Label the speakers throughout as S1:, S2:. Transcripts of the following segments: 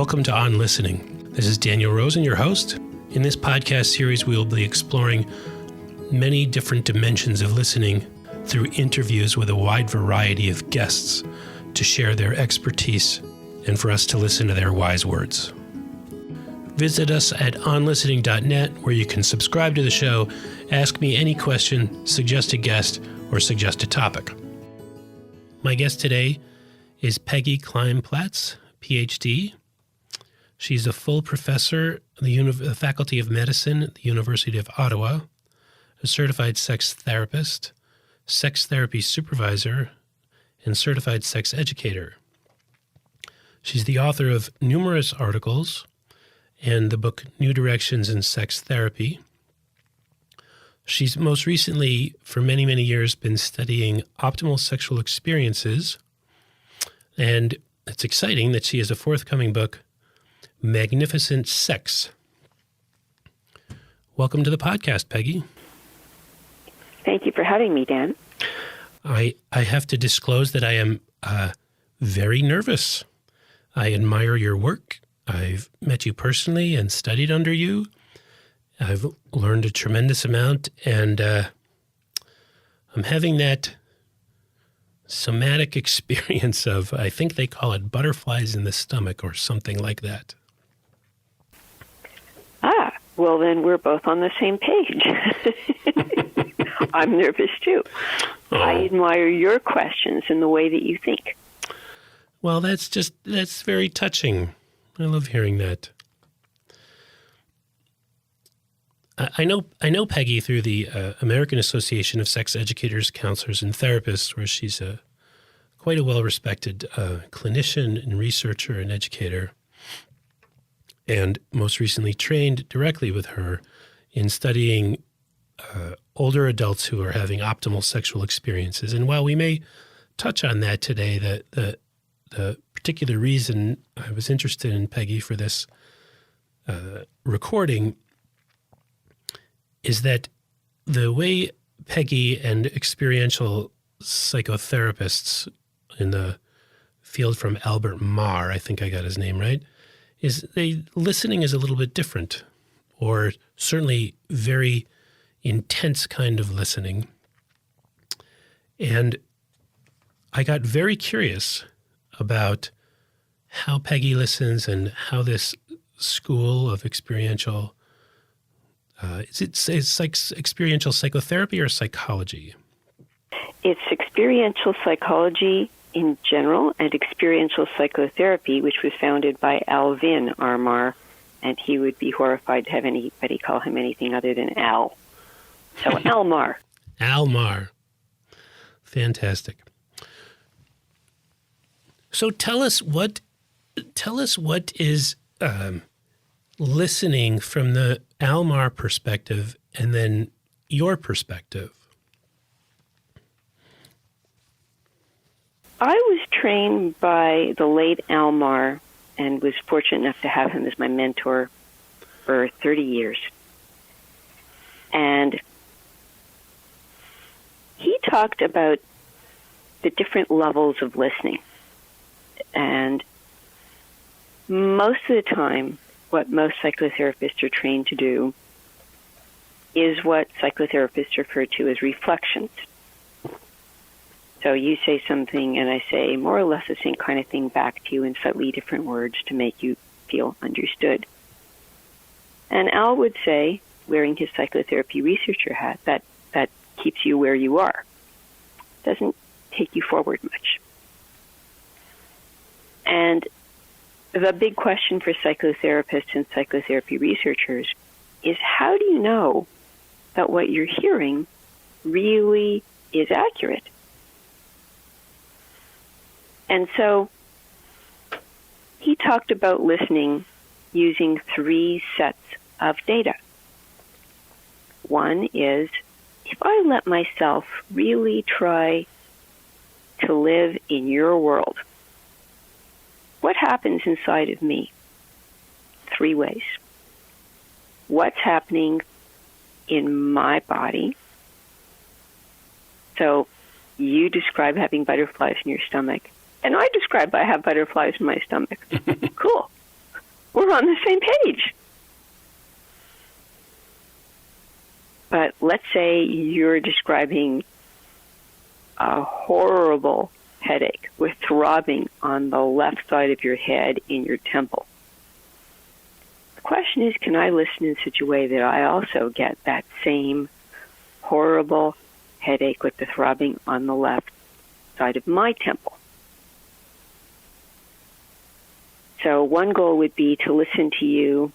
S1: Welcome to On Listening. This is Daniel Rosen, your host. In this podcast series, we will be exploring many different dimensions of listening through interviews with a wide variety of guests to share their expertise and for us to listen to their wise words. Visit us at onlistening.net, where you can subscribe to the show, ask me any question, suggest a guest, or suggest a topic. My guest today is Peggy Kleinplatz, PhD. She's a full professor at the Faculty of Medicine at the University of Ottawa, a certified sex therapist, sex therapy supervisor, and certified sex educator. She's the author of numerous articles and the book New Directions in Sex Therapy. She's most recently, for many, many years, been studying optimal sexual experiences. And it's exciting that she has a forthcoming book, Magnificent Sex. Welcome to the podcast, Peggy.
S2: Thank you for having me, Dan.
S1: I have to disclose that I am very nervous. I admire your work. I've met you personally and studied under you. I've learned a tremendous amount, and I'm having that somatic experience of, I think they call it butterflies in the stomach or something like that.
S2: Ah, well then we're both on the same page. I'm nervous too.
S1: Oh.
S2: I admire your questions and the way that you think.
S1: Well, that's very touching. I love hearing that. I know Peggy through the American Association of Sex Educators, Counselors, and Therapists, where she's quite a well-respected clinician and researcher and educator, and most recently trained directly with her in studying older adults who are having optimal sexual experiences. And while we may touch on that today, the particular reason I was interested in Peggy for this recording is that the way Peggy and experiential psychotherapists in the field from Albert Marr, I think I got his name right, is listening is a little bit different, or certainly very intense kind of listening. And I got very curious about how Peggy listens and how this school of experiential, it's like experiential psychotherapy or psychology?
S2: It's experiential psychology in general and experiential psychotherapy, which was founded by Alvin R. Marr, and he would be horrified to have anybody call him anything other than Al. So Al Marr.
S1: Al Marr. Fantastic. So tell us what is listening from the Al Marr perspective and then your perspective.
S2: I was trained by the late Al Marr and was fortunate enough to have him as my mentor for 30 years. And he talked about the different levels of listening. And most of the time, what most psychotherapists are trained to do is what psychotherapists refer to as reflections. So you say something and I say more or less the same kind of thing back to you in slightly different words to make you feel understood. And Al would say, wearing his psychotherapy researcher hat, that keeps you where you are. Doesn't take you forward much. And the big question for psychotherapists and psychotherapy researchers is, how do you know that what you're hearing really is accurate? And so he talked about listening using 3 sets of data. One is, if I let myself really try to live in your world, what happens inside of me? 3 ways. What's happening in my body? So you describe having butterflies in your stomach, and I describe I have butterflies in my stomach. Cool. we're on the same page. But let's say you're describing a horrible headache with throbbing on the left side of your head in your temple. The question is, can I listen in such a way that I also get that same horrible headache with the throbbing on the left side of my temple? So one goal would be to listen to you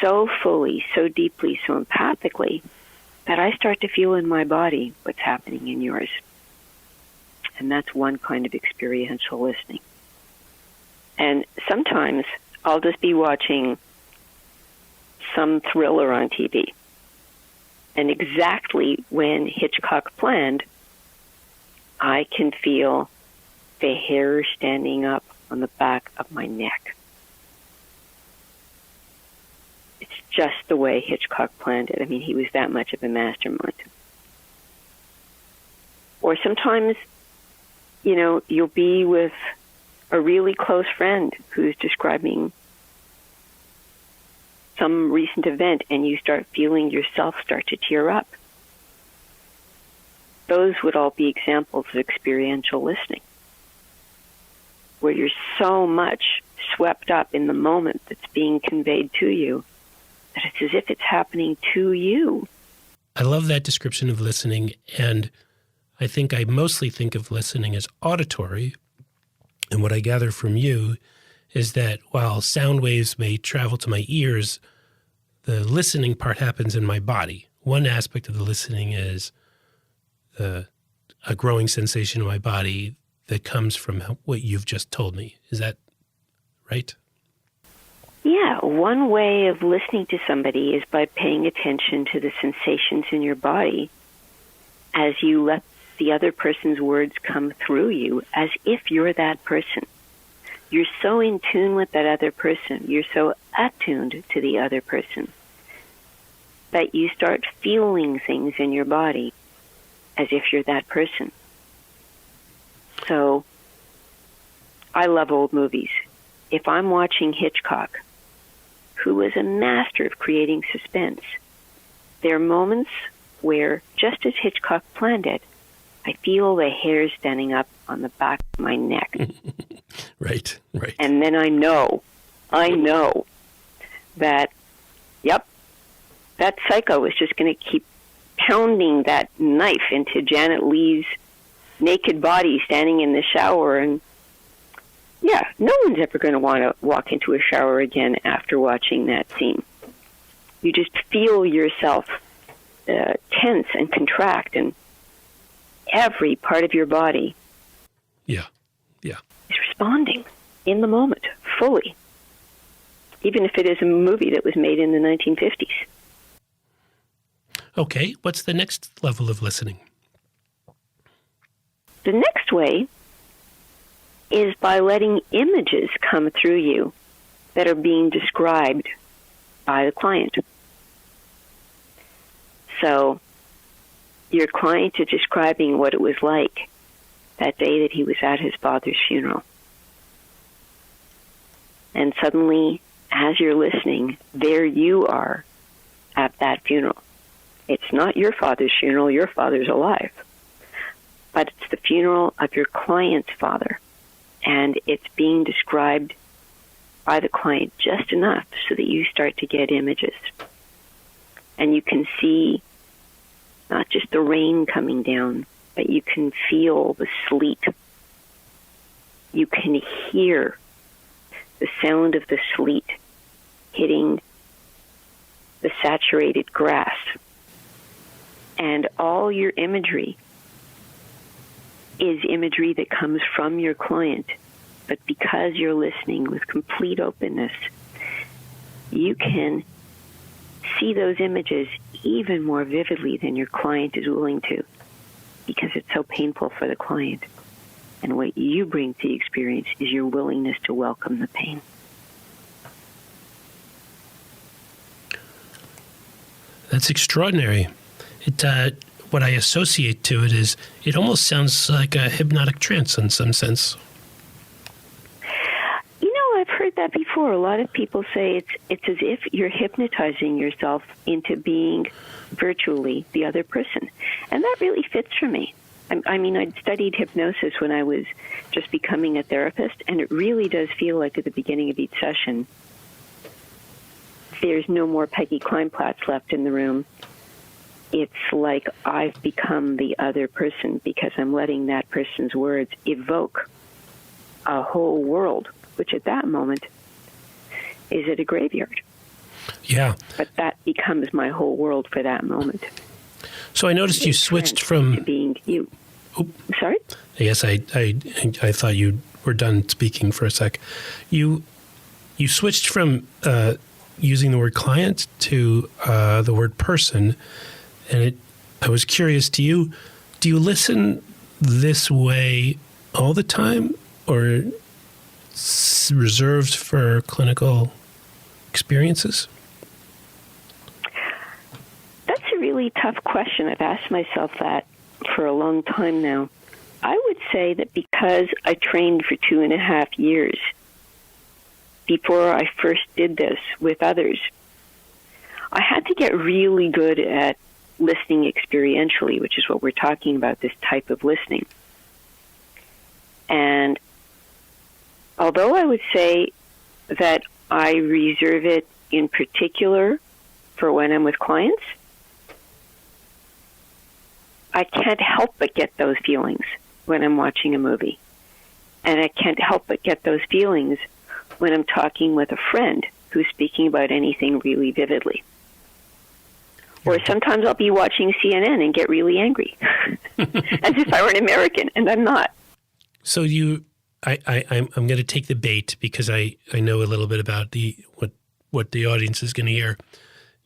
S2: so fully, so deeply, so empathically that I start to feel in my body what's happening in yours. And that's one kind of experiential listening. And sometimes I'll just be watching some thriller on TV. And exactly when Hitchcock planned, I can feel the hair standing up on the back of my neck. It's just the way Hitchcock planned it. I mean, he was that much of a mastermind. Or sometimes, you'll be with a really close friend who's describing some recent event and you start feeling yourself start to tear up. Those would all be examples of experiential listening, where you're so much swept up in the moment that's being conveyed to you that it's as if it's happening to you.
S1: I love that description of listening, and I think I mostly think of listening as auditory. And what I gather from you is that while sound waves may travel to my ears, the listening part happens in my body. One aspect of the listening is a growing sensation in my body that comes from what you've just told me. Is that right?
S2: Yeah, one way of listening to somebody is by paying attention to the sensations in your body as you let the other person's words come through you as if you're that person. You're so in tune with that other person. You're so attuned to the other person that you start feeling things in your body as if you're that person. So I love old movies. If I'm watching Hitchcock, who was a master of creating suspense, there are moments where, just as Hitchcock planned it, I feel the hairs standing up on the back of my neck.
S1: Right.
S2: And then I know that, yep, that psycho is just going to keep pounding that knife into Janet Leigh's naked body standing in the shower. And yeah, no one's ever going to want to walk into a shower again after watching that scene. You just feel yourself tense and contract, and every part of your body is responding in the moment, fully, even if it is a movie that was made in the 1950s.
S1: Okay, what's the next level of listening?
S2: The next way is by letting images come through you that are being described by the client. So your client is describing what it was like that day that he was at his father's funeral. And suddenly, as you're listening, there you are at that funeral. It's not your father's funeral, your father's alive. But it's the funeral of your client's father. And it's being described by the client just enough so that you start to get images. And you can see not just the rain coming down, but you can feel the sleet. You can hear the sound of the sleet hitting the saturated grass. And all your imagery is imagery that comes from your client. But because you're listening with complete openness, you can see those images even more vividly than your client is willing to, because it's so painful for the client. And what you bring to the experience is your willingness to welcome the pain.
S1: That's extraordinary. What I associate to it is it almost sounds like a hypnotic trance in some sense.
S2: I've heard heard that before. A lot of people say it's as if you're hypnotizing yourself into being virtually the other person. And that really fits for me. I mean, I'd studied hypnosis when I was just becoming a therapist, and it really does feel like at the beginning of each session, there's no more Peggy Kleinplatz left in the room. It's like I've become the other person because I'm letting that person's words evoke a whole world, which at that moment is at a graveyard.
S1: Yeah.
S2: But that becomes my whole world for that moment.
S1: So I noticed you switched from
S2: being you.
S1: Oh,
S2: sorry?
S1: I guess I thought you were done speaking for a sec. You switched from using the word client to the word person, and I was curious. Do you listen this way all the time, or reserved for clinical experiences?
S2: That's a really tough question. I've asked myself that for a long time now. I would say that because I trained for 2.5 years before I first did this with others, I had to get really good at listening experientially, which is what we're talking about, this type of listening. And although I would say that I reserve it in particular for when I'm with clients, I can't help but get those feelings when I'm watching a movie. And I can't help but get those feelings when I'm talking with a friend who's speaking about anything really vividly. Or sometimes I'll be watching CNN and get really angry, as if I were an American, and I'm not.
S1: So I'm going to take the bait because I know a little bit about what the audience is going to hear.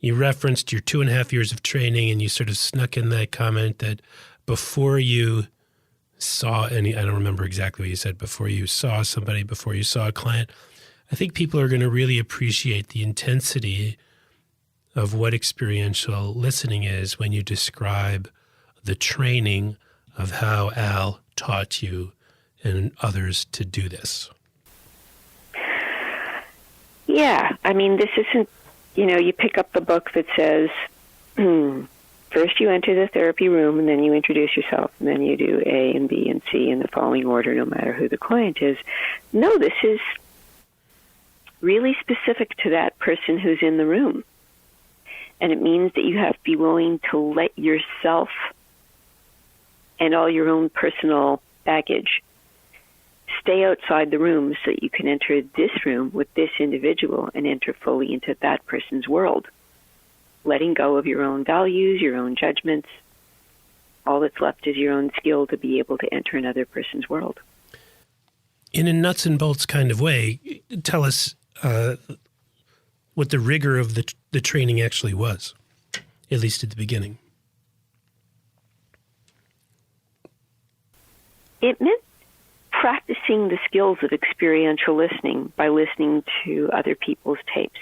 S1: You referenced your 2.5 years of training, and you sort of snuck in that comment that before you saw I don't remember exactly what you said, before you saw somebody, before you saw a client. I think people are going to really appreciate the intensity of what experiential listening is when you describe the training of how Al taught you and others to do this.
S2: Yeah, I mean, this isn't, you pick up the book that says, first you enter the therapy room, and then you introduce yourself, and then you do A and B and C in the following order, no matter who the client is. No, this is really specific to that person who's in the room. And it means that you have to be willing to let yourself and all your own personal baggage stay outside the room so that you can enter this room with this individual and enter fully into that person's world, letting go of your own values, your own judgments. All that's left is your own skill to be able to enter another person's world.
S1: In a nuts and bolts kind of way, tell us what the rigor of the training actually was, at least at the beginning.
S2: It meant practicing the skills of experiential listening by listening to other people's tapes.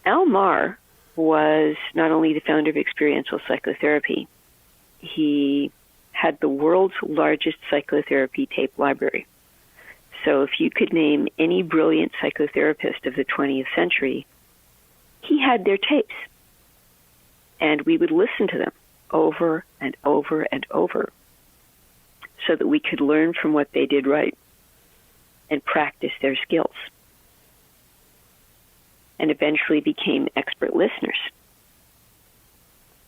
S2: Al Marr was not only the founder of experiential psychotherapy, he had the world's largest psychotherapy tape library. So if you could name any brilliant psychotherapist of the 20th century, he had their tapes. And we would listen to them over and over and over so that we could learn from what they did right and practice their skills. And eventually became expert listeners.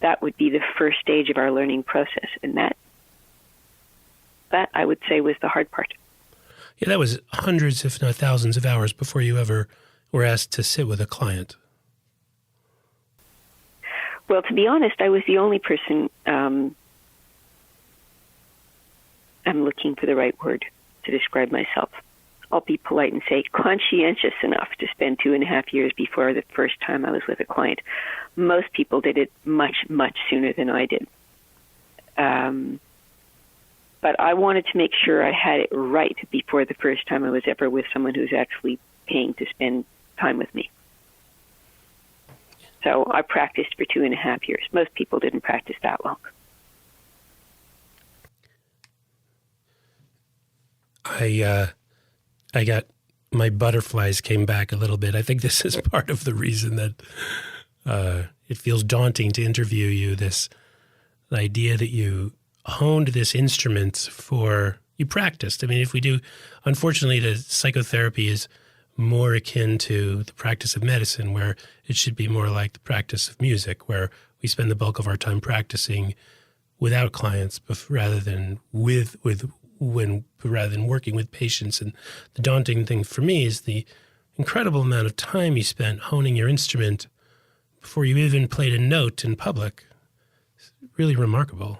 S2: That would be the first stage of our learning process. And that I would say was the hard part.
S1: Yeah, that was hundreds, if not thousands of hours before you ever were asked to sit with a client.
S2: Well, to be honest, I was the only person, I'm looking for the right word to describe myself. I'll be polite and say conscientious enough to spend 2.5 years before the first time I was with a client. Most people did it much, much sooner than I did. But I wanted to make sure I had it right before the first time I was ever with someone who's actually paying to spend time with me. So I practiced for 2.5 years. Most people didn't practice that long.
S1: I got my butterflies came back a little bit. I think this is part of the reason that it feels daunting to interview you, the idea that you honed this instrument you practiced. I mean, if we do, unfortunately, the psychotherapy is more akin to the practice of medicine, where it should be more like the practice of music, where we spend the bulk of our time practicing without clients, rather than rather than working with patients. And the daunting thing for me is the incredible amount of time you spent honing your instrument before you even played a note in public. It's really remarkable.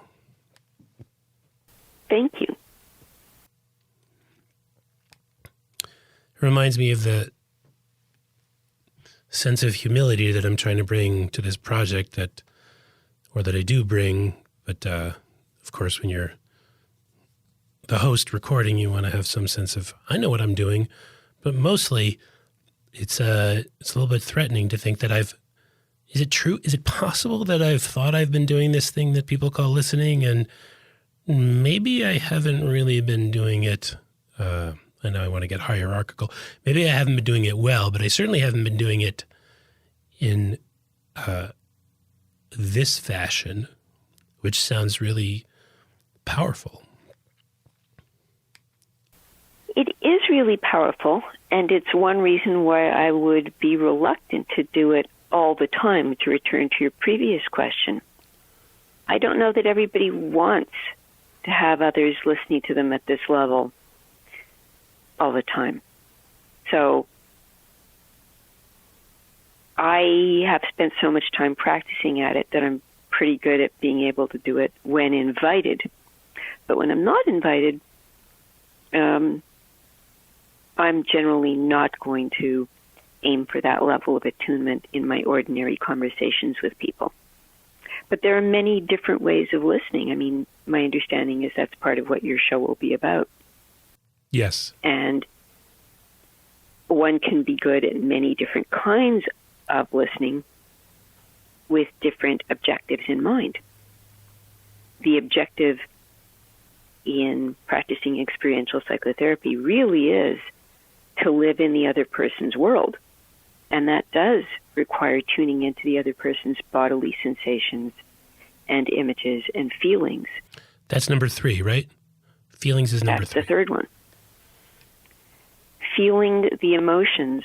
S2: Thank you.
S1: It reminds me of the sense of humility that I'm trying to bring to this project that I do bring. But of course, when you're the host recording, you want to have some sense of, I know what I'm doing. But mostly, it's a little bit threatening to think that is it true? Is it possible that I've thought I've been doing this thing that people call listening, and maybe I haven't really been doing it? I know I want to get hierarchical. Maybe I haven't been doing it well, but I certainly haven't been doing it in this fashion, which sounds really powerful.
S2: It is really powerful, and it's one reason why I would be reluctant to do it all the time, to return to your previous question. I don't know that everybody wants to have others listening to them at this level all the time. So I have spent so much time practicing at it that I'm pretty good at being able to do it when invited. But when I'm not invited, I'm generally not going to aim for that level of attunement in my ordinary conversations with people. But there are many different ways of listening. I mean, my understanding is that's part of what your show will be about.
S1: Yes.
S2: And one can be good at many different kinds of listening with different objectives in mind. The objective in practicing experiential psychotherapy really is to live in the other person's world. And that does require tuning into the other person's bodily sensations and images and feelings.
S1: That's number 3, right? Feelings is number 3.
S2: That's the third one. Feeling the emotions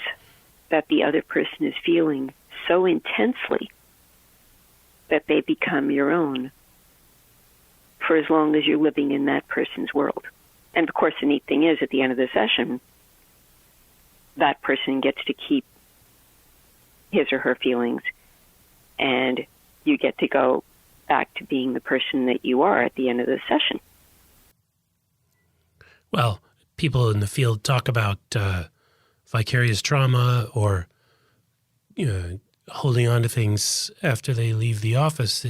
S2: that the other person is feeling so intensely that they become your own for as long as you're living in that person's world. And of course, the neat thing is, at the end of the session, that person gets to keep his or her feelings, and you get to go back to being the person that you are at the end of the session.
S1: Well, people in the field talk about vicarious trauma, or holding on to things after they leave the office.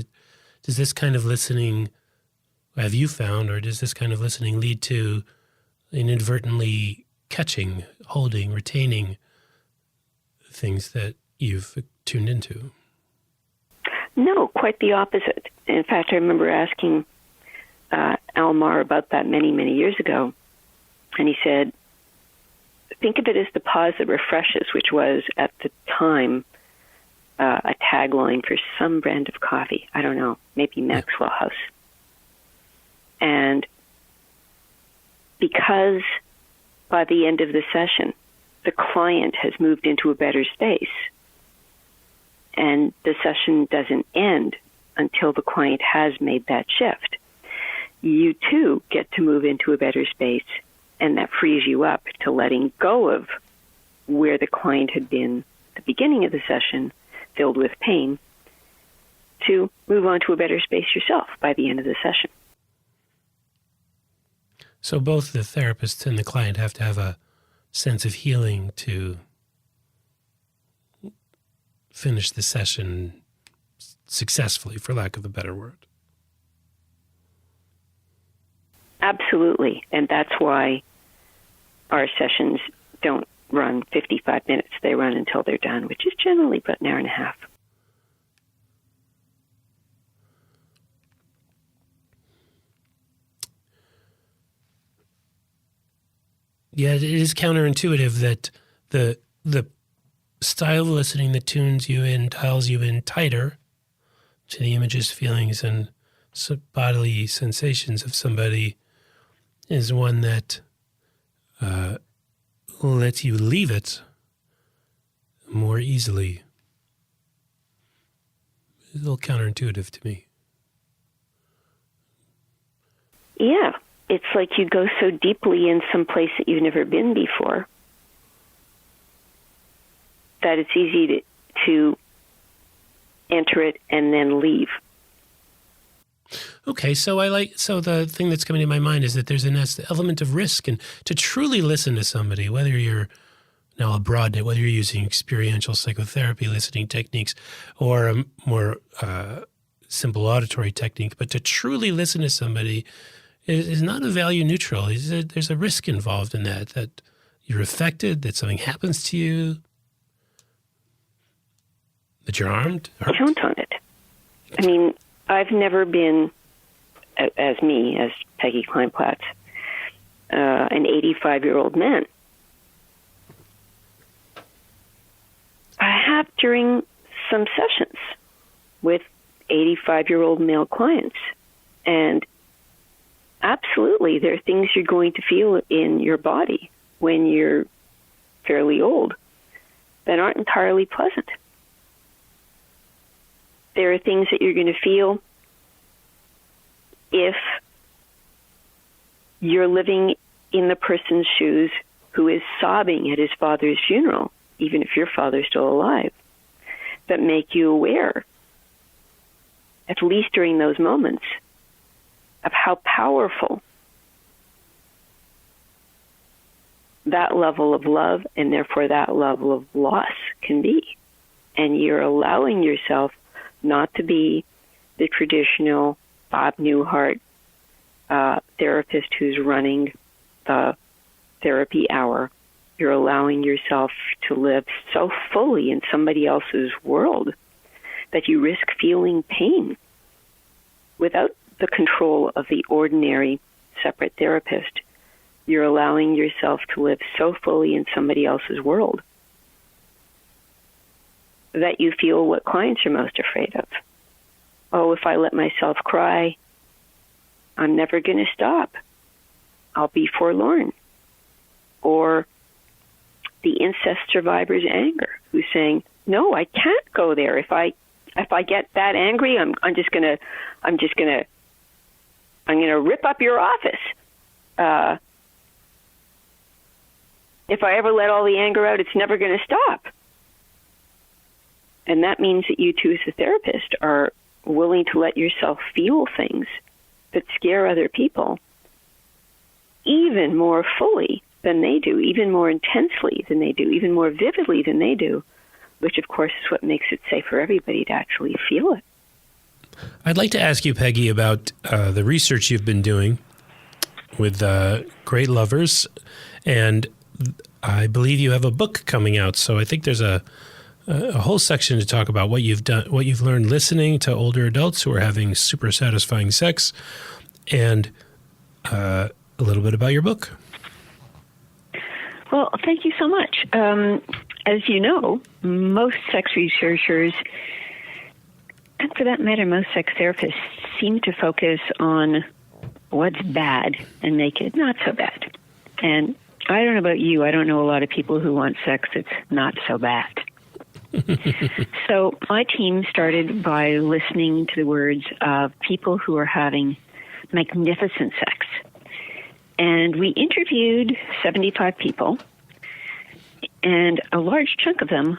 S1: Does this kind of listening, have you found, or does this kind of listening lead to inadvertently catching, holding, retaining things that you've tuned into?
S2: No, quite the opposite. In fact, I remember asking Almar about that many, many years ago, and he said, think of it as the pause that refreshes, which was, at the time, a tagline for some brand of coffee. I don't know, maybe Maxwell House. And because by the end of the session, the client has moved into a better space, and the session doesn't end until the client has made that shift, you too get to move into a better space, and that frees you up to letting go of where the client had been at the beginning of the session, filled with pain, to move on to a better space yourself by the end of the session.
S1: So both the therapist and the client have to have a sense of healing to finish the session successfully, for lack of a better word.
S2: Absolutely. And that's why our sessions don't run 55 minutes. They run until they're done, which is generally about an hour and a half.
S1: Yeah, it is counterintuitive that the style of listening that tunes you in, dials you in tighter to the images, feelings, and bodily sensations of somebody is one that lets you leave it more easily. It's a little counterintuitive to me.
S2: Yeah, it's like you go so deeply in some place that you've never been before that it's easy to enter it and then leave.
S1: Okay, so the thing that's coming to my mind is that there's an element of risk, and to truly listen to somebody, whether you're now abroad, whether you're using experiential psychotherapy listening techniques or a more simple auditory technique, but to truly listen to somebody is not a value neutral. There's a risk involved in that you're affected, that something happens to you, that you're harmed.
S2: Count on it. I mean, I've never been, as Peggy Kleinplatz, an 85-year-old man. I have during some sessions with 85-year-old male clients, and absolutely, there are things you're going to feel in your body when you're fairly old that aren't entirely pleasant. There are things that you're going to feel if you're living in the person's shoes who is sobbing at his father's funeral, even if your father's still alive, that make you aware, at least during those moments, of how powerful that level of love and therefore that level of loss can be. And you're allowing yourself not to be the traditional Bob Newhart therapist who's running the therapy hour. You're allowing yourself to live so fully in somebody else's world that you risk feeling pain without the control of the ordinary separate therapist. You're allowing yourself to live so fully in somebody else's world that you feel what clients are most afraid of. Oh, if I let myself cry, I'm never going to stop. I'll be forlorn. Or the incest survivor's anger, who's saying, no, I can't go there. If I get that angry, I'm going to rip up your office. If I ever let all the anger out, it's never going to stop. And that means that you too, as a therapist, are willing to let yourself feel things that scare other people even more fully than they do, even more intensely than they do, even more vividly than they do, which, of course, is what makes it safe for everybody to actually feel it.
S1: I'd like to ask you, Peggy, about the research you've been doing with great lovers, and I believe you have a book coming out. So I think there's a whole section to talk about what you've done, what you've learned listening to older adults who are having super satisfying sex, and a little bit about your book.
S2: Well, thank you so much. As you know, most sex researchers, and for that matter, most sex therapists, seem to focus on what's bad and make it not so bad. And I don't know about you, I don't know a lot of people who want sex that's not so bad. So my team started by listening to the words of people who are having magnificent sex. And we interviewed 75 people, and a large chunk of them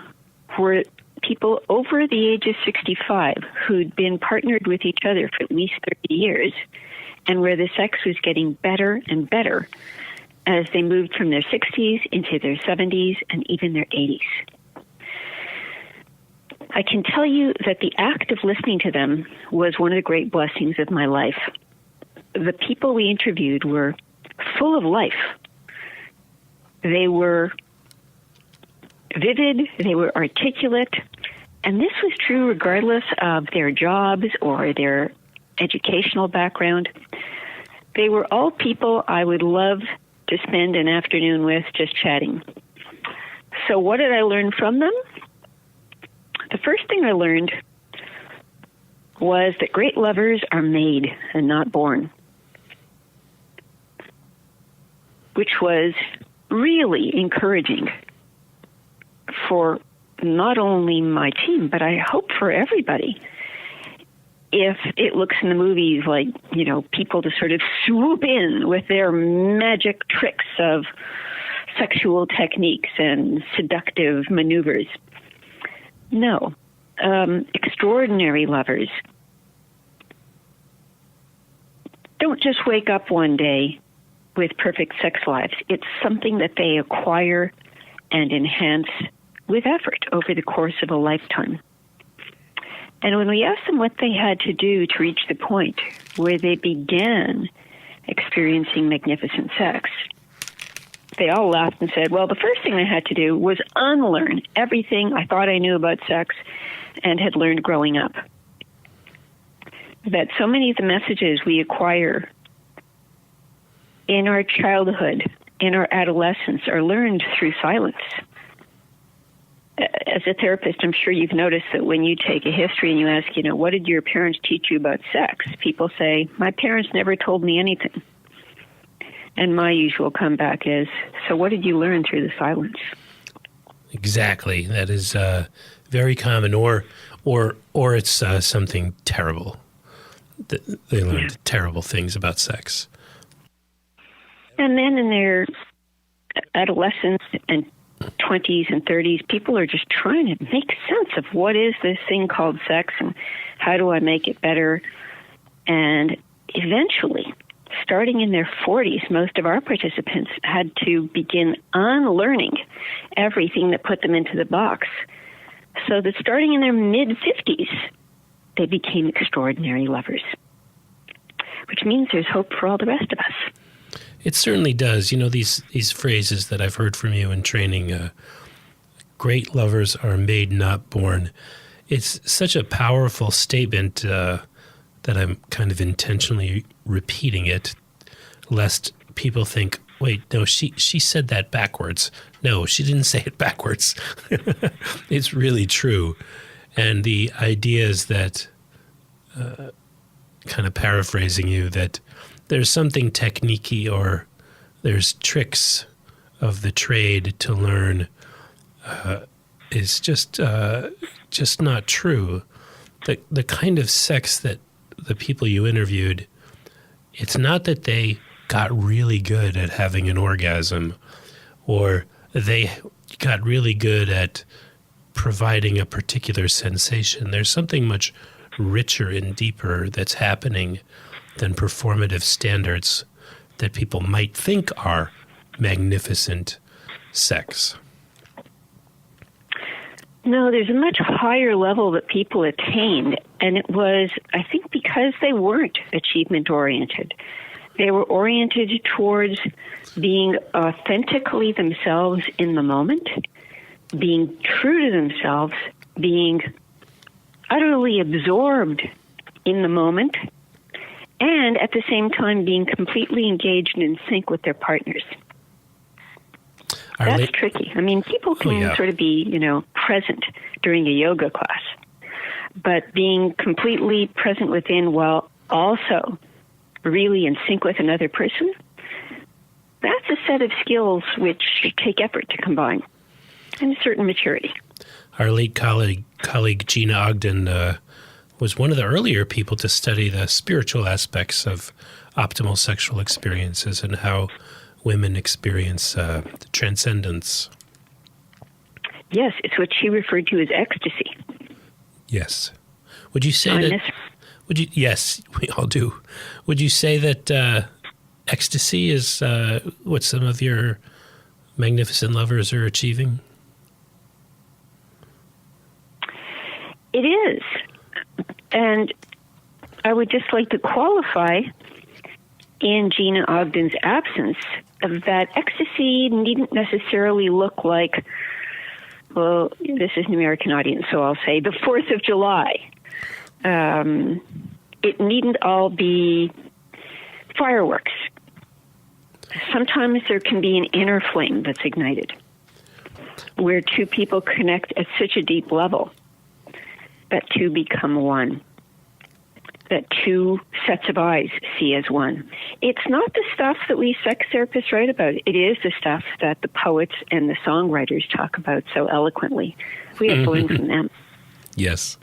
S2: were people over the age of 65 who'd been partnered with each other for at least 30 years, and where the sex was getting better and better as they moved from their 60s into their 70s and even their 80s. I can tell you that the act of listening to them was one of the great blessings of my life. The people we interviewed were full of life. They were vivid, they were articulate, and this was true regardless of their jobs or their educational background. They were all people I would love to spend an afternoon with just chatting. So what did I learn from them? The first thing I learned was that great lovers are made and not born, which was really encouraging for not only my team, but I hope for everybody. If it looks in the movies like, people to sort of swoop in with their magic tricks of sexual techniques and seductive maneuvers. No. Extraordinary lovers don't just wake up one day with perfect sex lives. It's something that they acquire and enhance with effort over the course of a lifetime. And when we asked them what they had to do to reach the point where they began experiencing magnificent sex, they all laughed and said, well, the first thing I had to do was unlearn everything I thought I knew about sex and had learned growing up. That so many of the messages we acquire in our childhood, in our adolescence, are learned through silence. As a therapist, I'm sure you've noticed that when you take a history and you ask, what did your parents teach you about sex? People say, my parents never told me anything. And my usual comeback is, so what did you learn through the silence?
S1: Exactly. That is very common, or it's something terrible. They learned terrible things about sex.
S2: And then in their adolescence and 20s and 30s, people are just trying to make sense of what is this thing called sex and how do I make it better. And eventually, starting in their 40s, most of our participants had to begin unlearning everything that put them into the box. So that starting in their mid-50s, they became extraordinary lovers, which means there's hope for all the rest of us.
S1: It certainly does. These phrases that I've heard from you in training, great lovers are made, not born. It's such a powerful statement that I'm kind of intentionally repeating it, lest people think, wait, no, she said that backwards. No, she didn't say it backwards. It's really true. And the idea is that, kind of paraphrasing you, that there's something techniquey or there's tricks of the trade to learn is just not true. The kind of sex that the people you interviewed, it's not that they got really good at having an orgasm or they got really good at providing a particular sensation. There's something much richer and deeper that's happening than performative standards that people might think are magnificent sex.
S2: No, there's a much higher level that people attained, and it was, I think, because they weren't achievement-oriented. They were oriented towards being authentically themselves in the moment, being true to themselves, being utterly absorbed in the moment, and at the same time being completely engaged and in sync with their partners. That's tricky. I mean, people can sort of be, present during a yoga class, but being completely present within while also really in sync with another person, that's a set of skills which take effort to combine and a certain maturity.
S1: Our late colleague Gina Ogden was one of the earlier people to study the spiritual aspects of optimal sexual experiences and how women experience the transcendence.
S2: Yes, it's what she referred to as ecstasy.
S1: Yes. Would you say that? Yes, we all do. Would you say that ecstasy is what some of your magnificent lovers are achieving?
S2: It is. And I would just like to qualify, in Gina Ogden's absence, that ecstasy needn't necessarily look like, well, this is an American audience, so I'll say the 4th of July. It needn't all be fireworks. sometimes there can be an inner flame that's ignited, where two people connect at such a deep level that two become one, that two sets of eyes see as one. It's not the stuff that we sex therapists write about. It is the stuff that the poets and the songwriters talk about so eloquently. We have to learn from them.
S1: Yes.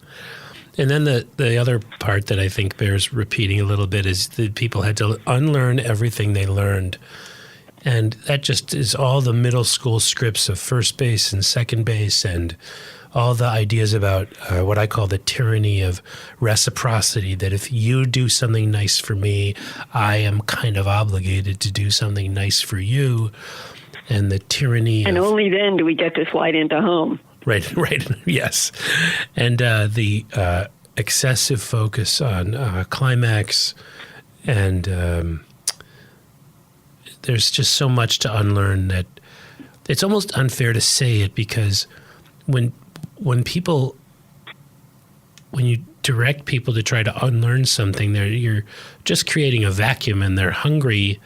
S1: And then the other part that I think bears repeating a little bit is that people had to unlearn everything they learned. And that just is all the middle school scripts of first base and second base and all the ideas about what I call the tyranny of reciprocity, that if you do something nice for me, I am kind of obligated to do something nice for you. And the tyranny
S2: and only then do we get to slide into home.
S1: Right, yes. And the excessive focus on climax, and there's just so much to unlearn that it's almost unfair to say it, because when you direct people to try to unlearn something, you're just creating a vacuum, and they're hungry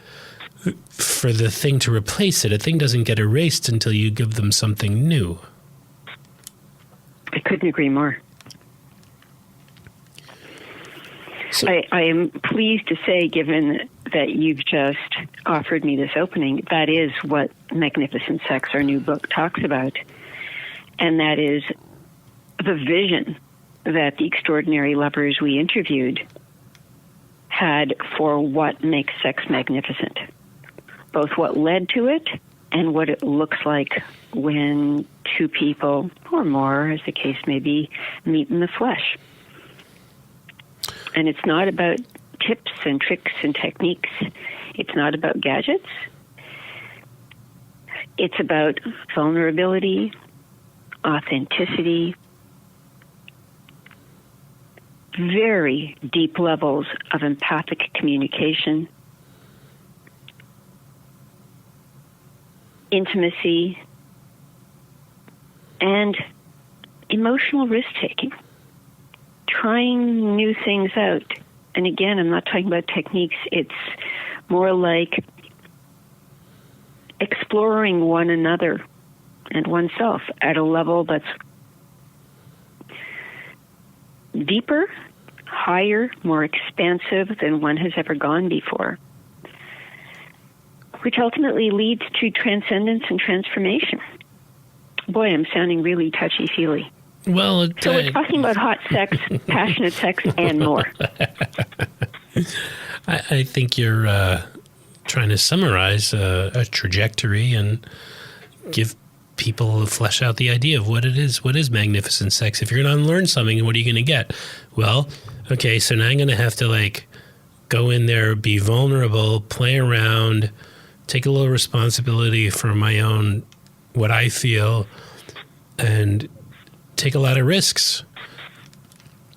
S1: for the thing to replace it. A thing doesn't get erased until you give them something new.
S2: I couldn't agree more. So, I am pleased to say, given that you've just offered me this opening, that is what Magnificent Sex, our new book, talks about. And that is the vision that the extraordinary lovers we interviewed had for what makes sex magnificent, both what led to it and what it looks like when two people, or more, as the case may be, meet in the flesh. And it's not about tips and tricks and techniques. It's not about gadgets. It's about vulnerability, authenticity, very deep levels of empathic communication, intimacy, and emotional risk-taking, trying new things out. And again, I'm not talking about techniques. It's more like exploring one another and oneself at a level that's deeper, higher, more expansive than one has ever gone before, which ultimately leads to transcendence and transformation. Boy, I'm sounding really touchy-feely.
S1: Well,
S2: so we're talking about hot sex, passionate sex, and more.
S1: I think you're trying to summarize a trajectory and give people flesh out the idea of what it is. What is magnificent sex? If you're going to unlearn something, what are you going to get? Well, okay, so now I'm going to have to go in there, be vulnerable, play around, take a little responsibility for my own, what I feel, and take a lot of risks.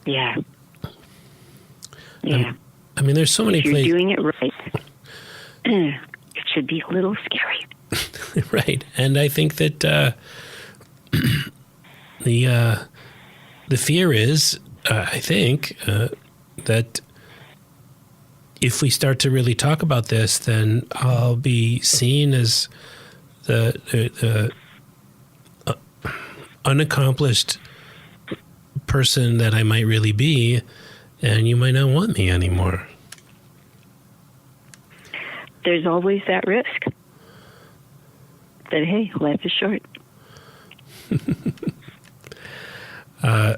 S2: Yeah.
S1: I mean, there's so many places.
S2: If you're doing it right, it should be a little scary.
S1: Right. And I think that the fear is, I think, that if we start to really talk about this, then I'll be seen as the unaccomplished person that I might really be, and you might not want me anymore.
S2: There's always that risk. That, hey, life is short.
S1: I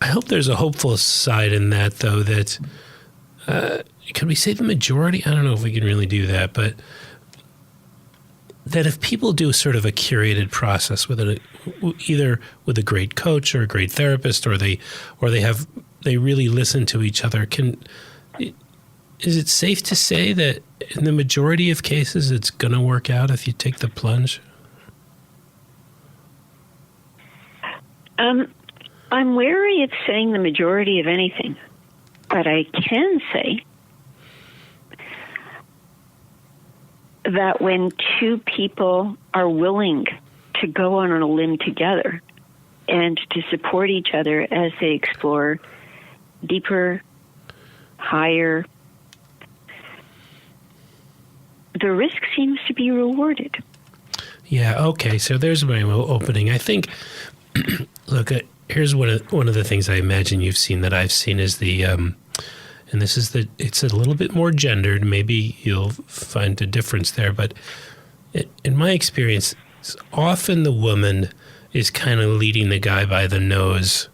S1: hope there's a hopeful side in that, though, that can we say the majority? I don't know if we can really do that, but that if people do sort of a curated process with either with a great coach or a great therapist, or they really listen to each other, is it safe to say that in the majority of cases it's going to work out if you take the plunge?
S2: I'm wary of saying the majority of anything, but I can say that when two people are willing to go on a limb together and to support each other as they explore deeper, higher, the risk seems to be rewarded.
S1: Yeah, okay, so there's my opening. I think, look, here's one of the things I imagine you've seen that I've seen is the, and this is it's a little bit more gendered. Maybe you'll find a difference there, but in my experience, often the woman is kind of leading the guy by the nose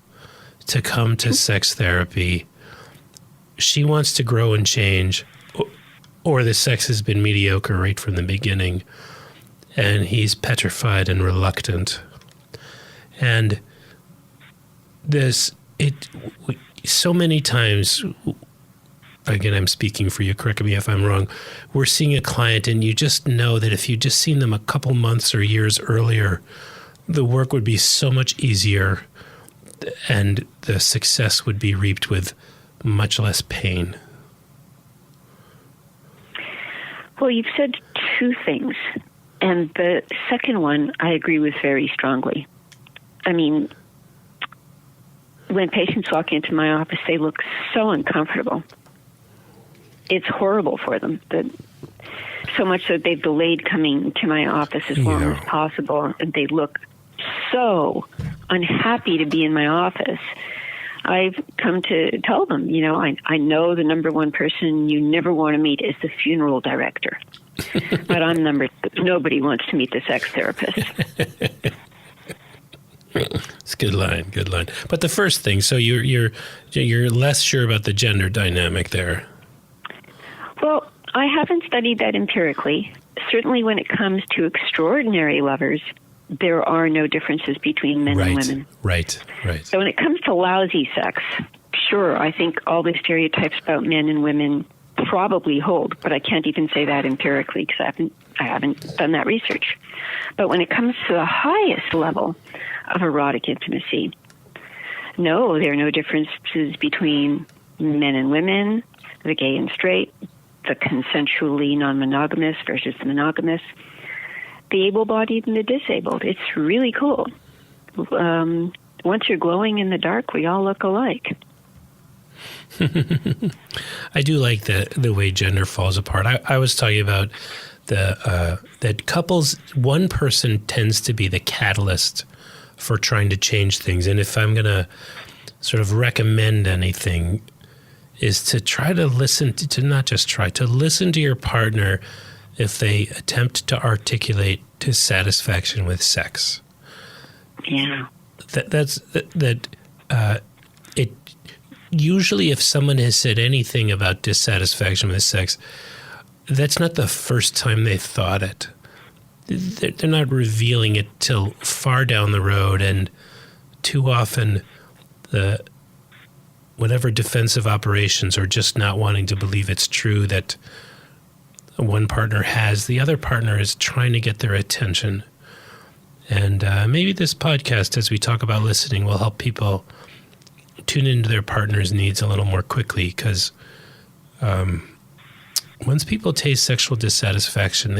S1: to come to sex therapy. She wants to grow and change, or the sex has been mediocre right from the beginning, and he's petrified and reluctant. And so many times, again, I'm speaking for you, correct me if I'm wrong, we're seeing a client and you just know that if you just seen them a couple months or years earlier, the work would be so much easier and the success would be reaped with much less pain.
S2: Well, you've said two things, and the second one I agree with very strongly. I mean, when patients walk into my office, they look so uncomfortable. It's horrible for them. So much so they've delayed coming to my office as long as possible, and they look so unhappy to be in my office. I've come to tell them, I know the number one person you never want to meet is the funeral director, but nobody wants to meet the sex therapist.
S1: It's a good line. But the first thing, so you're less sure about the gender dynamic there.
S2: Well, I haven't studied that empirically. Certainly when it comes to extraordinary lovers, there are no differences between men and women. Right. So when it comes to lousy sex, sure, I think all the stereotypes about men and women probably hold, but I can't even say that empirically because I haven't done that research. But when it comes to the highest level of erotic intimacy, no, there are no differences between men and women, the gay and straight, the consensually non-monogamous versus the monogamous, the able-bodied and the disabled. It's really cool. Once you're glowing in the dark, we all look alike.
S1: I do like the way gender falls apart. I was talking about that couples, one person tends to be the catalyst for trying to change things. And if I'm going to sort of recommend anything, is to try to listen to not just try to listen to your partner if they attempt to articulate dissatisfaction with sex.
S2: Yeah.
S1: It usually, if someone has said anything about dissatisfaction with sex, that's not the first time they thought it. They're not revealing it till far down the road, and too often whatever defensive operations or just not wanting to believe it's true that one partner has, the other partner is trying to get their attention. And maybe this podcast, as we talk about listening, will help people tune into their partner's needs a little more quickly, because once people taste sexual dissatisfaction,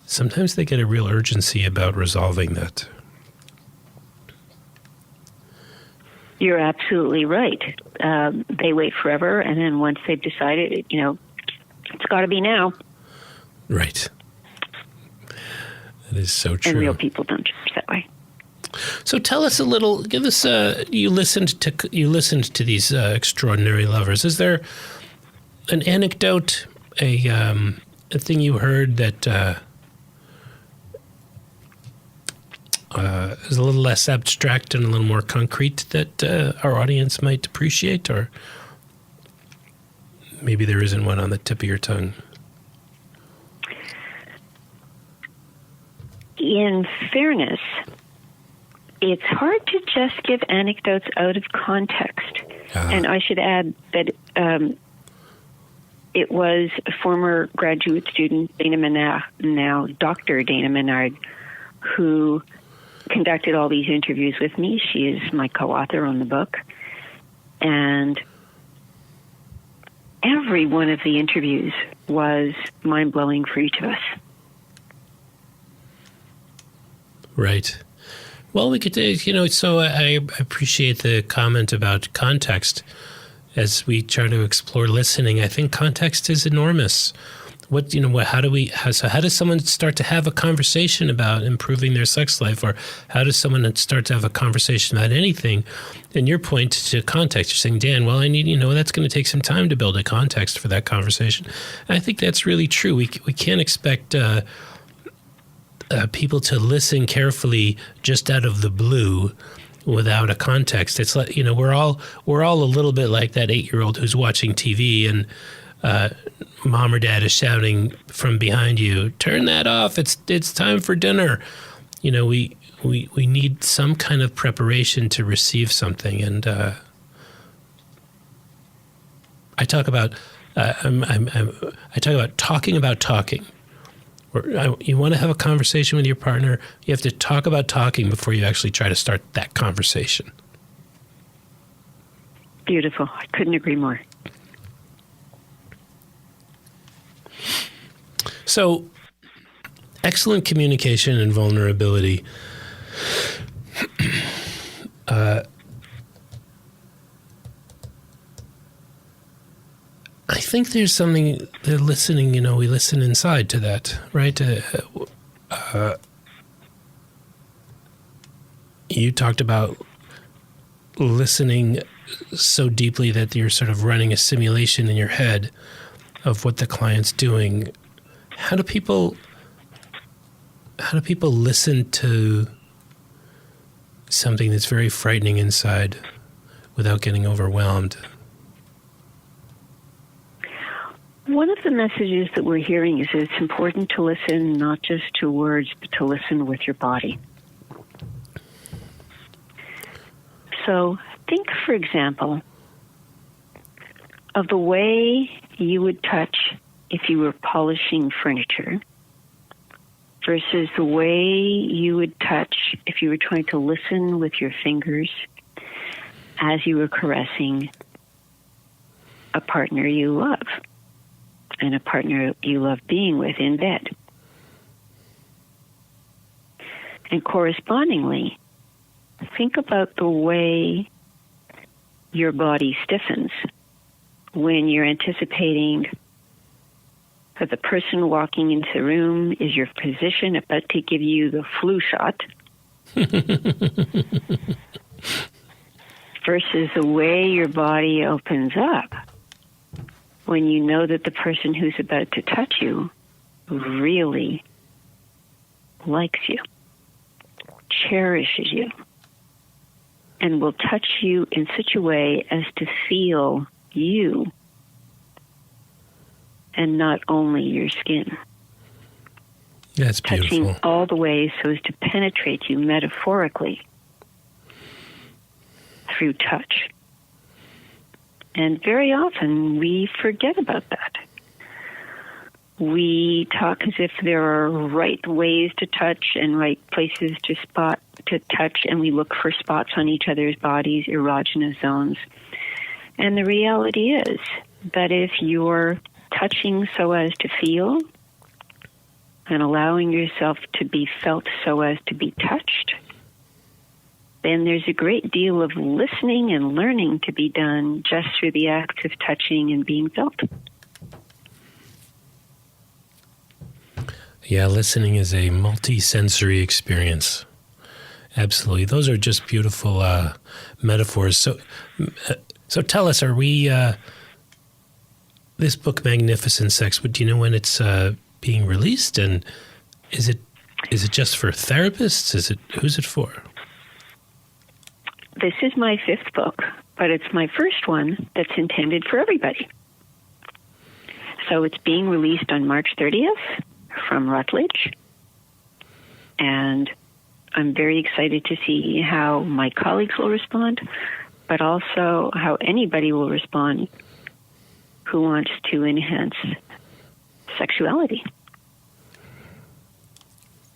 S1: sometimes they get a real urgency about resolving that.
S2: You're absolutely right. They wait forever, and then once they've decided, it's got to be now. Right.
S1: That is so true.
S2: And real people don't judge that way.
S1: So tell us a little. Give us. You listened to these extraordinary lovers. Is there an anecdote, a thing you heard that is a little less abstract and a little more concrete that our audience might appreciate, or maybe there isn't one on the tip of your tongue?
S2: In fairness, it's hard to just give anecdotes out of context. And I should add that it was a former graduate student, Dana Menard, now Dr. Dana Menard, who conducted all these interviews with me. She is my co-author on the book. And every one of the interviews was mind-blowing for each of us.
S1: Right. Well, we could, so I appreciate the comment about context as we try to explore listening. I think context is enormous. How does someone start to have a conversation about improving their sex life, or how does someone start to have a conversation about anything? And your point to context, you're saying, Dan, well, I need, that's going to take some time to build a context for that conversation. And I think that's really true. We can't expect people to listen carefully just out of the blue without a context. It's like, we're all a little bit like that 8-year-old who's watching TV and mom or dad is shouting from behind you, turn that off. It's time for dinner. We need some kind of preparation to receive something. And I talk about talking about talking. You want to have a conversation with your partner, you have to talk about talking before you actually try to start that conversation.
S2: Beautiful. I couldn't agree more.
S1: So, excellent communication and vulnerability. I think there's something, the listening, we listen inside to that, right? You talked about listening so deeply that you're sort of running a simulation in your head of what the client's doing. How do people listen to something that's very frightening inside without getting overwhelmed?
S2: One of the messages that we're hearing is that it's important to listen not just to words, but to listen with your body. So think, for example, of the way you would touch if you were polishing furniture versus the way you would touch if you were trying to listen with your fingers as you were caressing a partner you love and a partner you love being with in bed. And correspondingly, think about the way your body stiffens when you're anticipating that the person walking into the room is your physician about to give you the flu shot versus the way your body opens up when you know that the person who's about to touch you really likes you, cherishes you, and will touch you in such a way as to feel you and not only your skin.
S1: That's beautiful.
S2: Touching all the ways so as to penetrate you metaphorically through touch. And very often we forget about that. We talk as if there are right ways to touch and right places to touch, and we look for spots on each other's bodies, erogenous zones. And the reality is that if you're touching so as to feel and allowing yourself to be felt so as to be touched, then there's a great deal of listening and learning to be done just through the act of touching and being felt.
S1: Yeah, listening is a multi-sensory experience. Absolutely. Those are just beautiful metaphors. So tell us, are we, this book, Magnificent Sex, do you know when it's being released? And is it just for therapists? Who's it for?
S2: This is my 5th book, but it's my first one that's intended for everybody. So it's being released on March 30th from Routledge. And I'm very excited to see how my colleagues will respond, but also how anybody will respond who wants to enhance sexuality.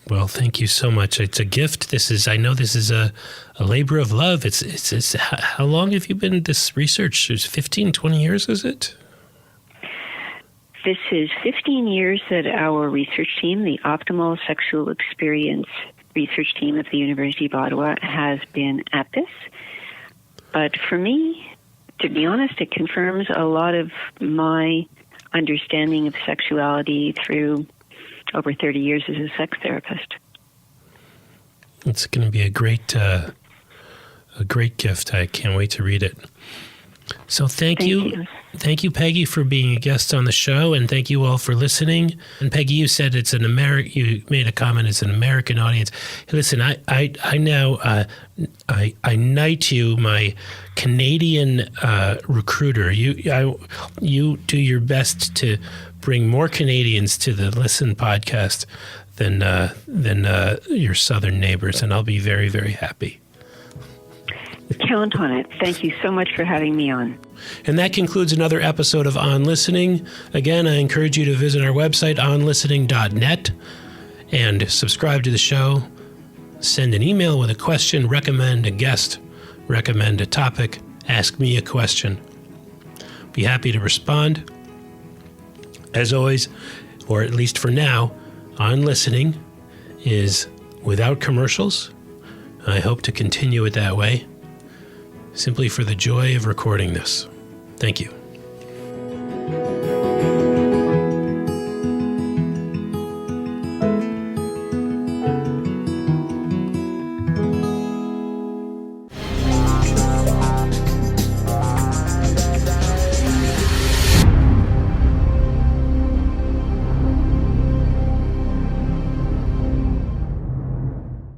S1: Well, thank you so much. It's a gift. I know this is a labor of love. It's how long have you been in this research? It's 15, 20 years, is it?
S2: This is 15 years that our research team, the Optimal Sexual Experience research team at the University of Ottawa, has been at this. But for me, to be honest, it confirms a lot of my understanding of sexuality through over 30 years as a sex therapist.
S1: It's going to be a great gift. I can't wait to read it. So thank you. Thank you, Peggy, for being a guest on the show, and thank you all for listening. And Peggy, you said it's an you made a comment, it's an American audience. Hey, listen, I now knight you, my Canadian recruiter. You do your best to bring more Canadians to the Listen podcast than your southern neighbors, and I'll be very, very happy.
S2: Count on it. Thank you so much for having me on.
S1: And that concludes another episode of On Listening. Again, I encourage you to visit our website, onlistening.net, and subscribe to the show. Send an email with a question, recommend a guest, recommend a topic, ask me a question. Be happy to respond. As always, or at least for now, On Listening is without commercials. I hope to continue it that way, simply for the joy of recording this. Thank you.